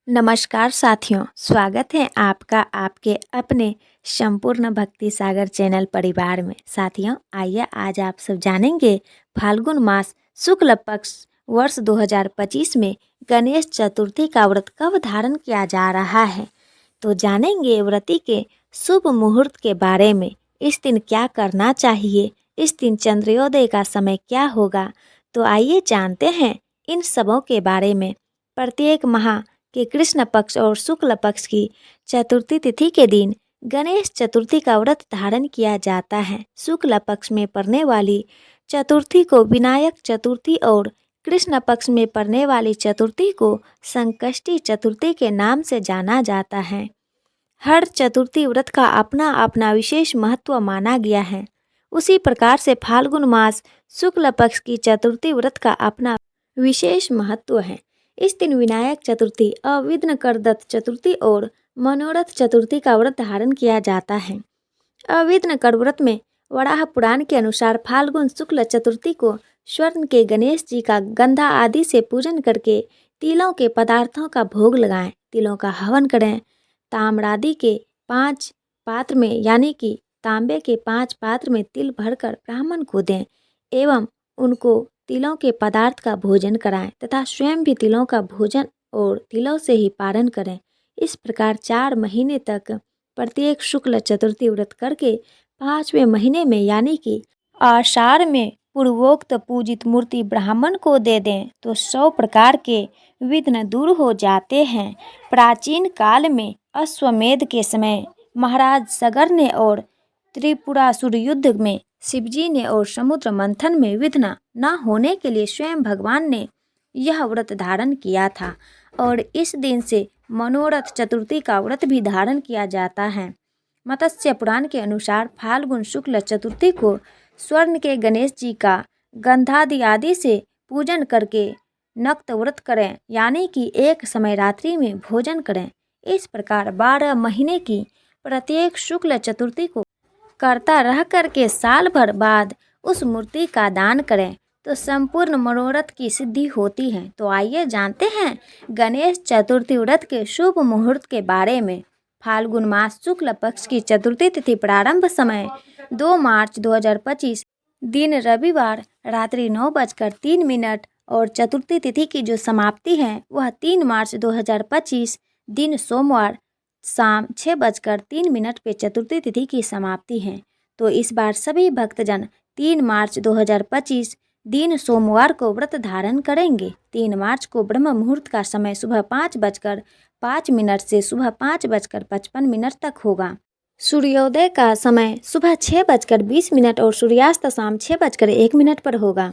नमस्कार साथियों, स्वागत है आपका आपके अपने संपूर्ण भक्ति सागर चैनल परिवार में। साथियों, आइए आज आप सब जानेंगे फाल्गुन मास शुक्ल पक्ष वर्ष 2025 में गणेश चतुर्थी का व्रत कब धारण किया जा रहा है। तो जानेंगे व्रती के शुभ मुहूर्त के बारे में। इस दिन क्या करना चाहिए, इस दिन चंद्रोदय का समय क्या होगा। तो आइए जानते हैं इन सबों के बारे में। प्रत्येक माह के कृष्ण पक्ष और शुक्ल पक्ष की चतुर्थी तिथि के दिन गणेश चतुर्थी का व्रत धारण किया जाता है। शुक्ल पक्ष में पड़ने वाली चतुर्थी को विनायक चतुर्थी और कृष्ण पक्ष में पड़ने वाली चतुर्थी को संकष्टी चतुर्थी के नाम से जाना जाता है। हर चतुर्थी व्रत का अपना अपना विशेष महत्व माना गया है। उसी प्रकार से फाल्गुन मास शुक्ल पक्ष की चतुर्थी व्रत का अपना विशेष महत्व है। इस दिन विनायक चतुर्थी, अविघ्न करदत्त चतुर्थी और मनोरथ चतुर्थी का व्रत धारण किया जाता है। अविघ्न कर व्रत में वराह पुराण के अनुसार फाल्गुन शुक्ल चतुर्थी को स्वर्ण के गणेश जी का गंधा आदि से पूजन करके तिलों के पदार्थों का भोग लगाएं, तिलों का हवन करें। ताम्रादि के 5 पात्र में यानी कि तांबे के 5 पात्र में तिल भरकर ब्राह्मण को दें एवं उनको तिलों के पदार्थ का भोजन कराएं तथा स्वयं भी तिलों का भोजन और तिलों से ही पारण करें। इस प्रकार 4 महीने तक प्रत्येक शुक्ल चतुर्थी व्रत करके 5वें महीने में यानी कि आषाढ़ में पूर्वोक्त पूजित मूर्ति ब्राह्मण को दे दें तो 100 प्रकार के विघ्न दूर हो जाते हैं। प्राचीन काल में अश्वमेध के समय महाराज सगर ने और त्रिपुरासुर युद्ध में शिवजी ने और समुद्र मंथन में विघ्न न होने के लिए स्वयं भगवान ने यह व्रत धारण किया था और इस दिन से मनोरथ चतुर्थी का व्रत भी धारण किया जाता है। मत्स्य पुराण के अनुसार फाल्गुन शुक्ल चतुर्थी को स्वर्ण के गणेश जी का गंधादि आदि से पूजन करके नक्त व्रत करें यानी कि एक समय रात्रि में भोजन करें। इस प्रकार 12 महीने की प्रत्येक शुक्ल चतुर्थी को करता रह करके साल भर बाद उस मूर्ति का दान करें तो संपूर्ण मनोरथ की सिद्धि होती है। तो आइए जानते हैं गणेश चतुर्थी व्रत के शुभ मुहूर्त के बारे में। फाल्गुन मास शुक्ल पक्ष की चतुर्थी तिथि प्रारंभ समय 2 मार्च 2025 दिन रविवार रात्रि 9:03 और चतुर्थी तिथि की जो समाप्ति है वह 3 मार्च 2025 दिन सोमवार शाम 6:03 पे चतुर्थी तिथि की समाप्ति है। तो इस बार सभी भक्तजन 3 मार्च 2025 दिन सोमवार को व्रत धारण करेंगे। 3 मार्च को ब्रह्म मुहूर्त का समय सुबह 5:05 से सुबह 5:55 तक होगा। सूर्योदय का समय सुबह 6:20 और सूर्यास्त शाम 6:01 पर होगा।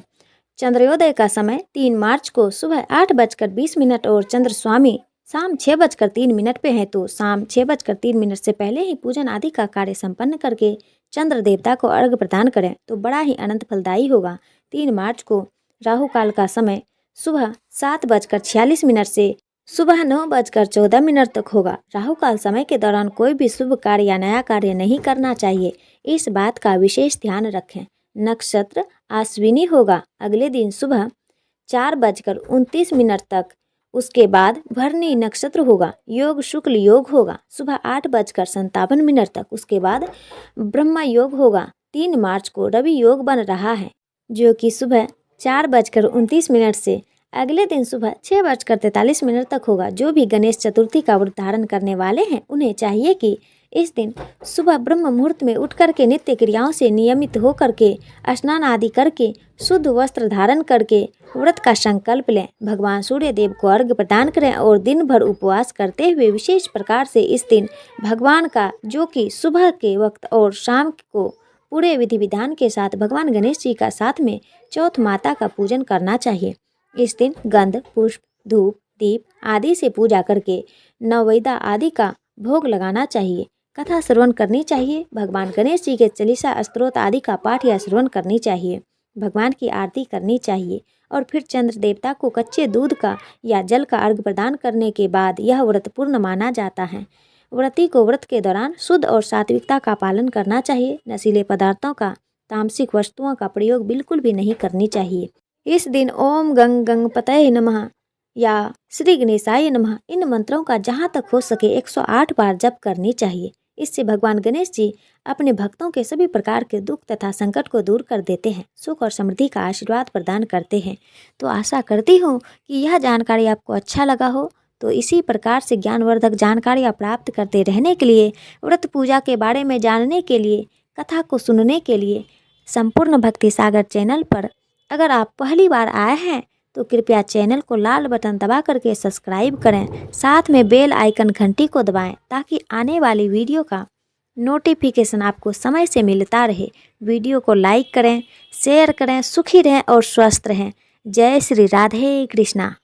चंद्रोदय का समय 3 मार्च को सुबह 8:20 और चंद्र स्वामी शाम 6:03 पे है। तो शाम 6:03 से पहले ही पूजन आदि का कार्य संपन्न करके चंद्र देवता को अर्घ्य प्रदान करें तो बड़ा ही अनंत फलदायी होगा। 3 मार्च को राहु काल का समय सुबह 7:46 से सुबह 9:14 तक होगा। राहु काल समय के दौरान कोई भी शुभ कार्य या नया कार्य नहीं करना चाहिए, इस बात का विशेष ध्यान रखें। नक्षत्र अश्विनी होगा। अगले दिन सुबह 4:29 तक, उसके बाद भरणी नक्षत्र होगा। योग शुक्ल योग होगा सुबह 8:57 तक, उसके बाद ब्रह्म योग होगा। 3 मार्च को रवि योग बन रहा है जो कि सुबह 4:29 से अगले दिन सुबह 6:43 तक होगा। जो भी गणेश चतुर्थी का व्रत धारण करने वाले हैं उन्हें चाहिए कि इस दिन सुबह ब्रह्म मुहूर्त में उठ करके नित्य क्रियाओं से नियमित हो करके स्नान आदि करके शुद्ध वस्त्र धारण करके व्रत का संकल्प लें। भगवान सूर्य देव को अर्घ्य प्रदान करें और दिन भर उपवास करते हुए विशेष प्रकार से इस दिन भगवान का जो कि सुबह के वक्त और शाम को पूरे विधि विधान के साथ भगवान गणेश जी का साथ में चौथ माता का पूजन करना चाहिए। इस दिन गंध पुष्प धूप दीप आदि से पूजा करके नववेदा आदि का भोग लगाना चाहिए। कथा श्रवण करनी चाहिए। भगवान गणेश जी के चालीसा स्तोत्र आदि का पाठ या श्रवण करनी चाहिए। भगवान की आरती करनी चाहिए और फिर चंद्र देवता को कच्चे दूध का या जल का अर्घ्य प्रदान करने के बाद यह व्रत पूर्ण माना जाता है। व्रती को व्रत के दौरान शुद्ध और सात्विकता का पालन करना चाहिए। नशीले पदार्थों का, तामसिक वस्तुओं का प्रयोग बिल्कुल भी नहीं करनी चाहिए। इस दिन ओम गंग गणपतये नमः या श्री गणेशाय नमः इन मंत्रों का जहाँ तक हो सके 108 बार जप करनी चाहिए। इससे भगवान गणेश जी अपने भक्तों के सभी प्रकार के दुख तथा संकट को दूर कर देते हैं, सुख और समृद्धि का आशीर्वाद प्रदान करते हैं। तो आशा करती हूँ कि यह जानकारी आपको अच्छा लगा हो। तो इसी प्रकार से ज्ञानवर्धक जानकारियाँ प्राप्त करते रहने के लिए, व्रत पूजा के बारे में जानने के लिए, कथा को सुनने के लिए संपूर्ण भक्ति सागर चैनल पर अगर आप पहली बार आए हैं तो कृपया चैनल को लाल बटन दबा करके सब्सक्राइब करें, साथ में बेल आइकन घंटी को दबाएं ताकि आने वाली वीडियो का नोटिफिकेशन आपको समय से मिलता रहे। वीडियो को लाइक करें, शेयर करें, सुखी रहें और स्वस्थ रहें। जय श्री राधे कृष्णा।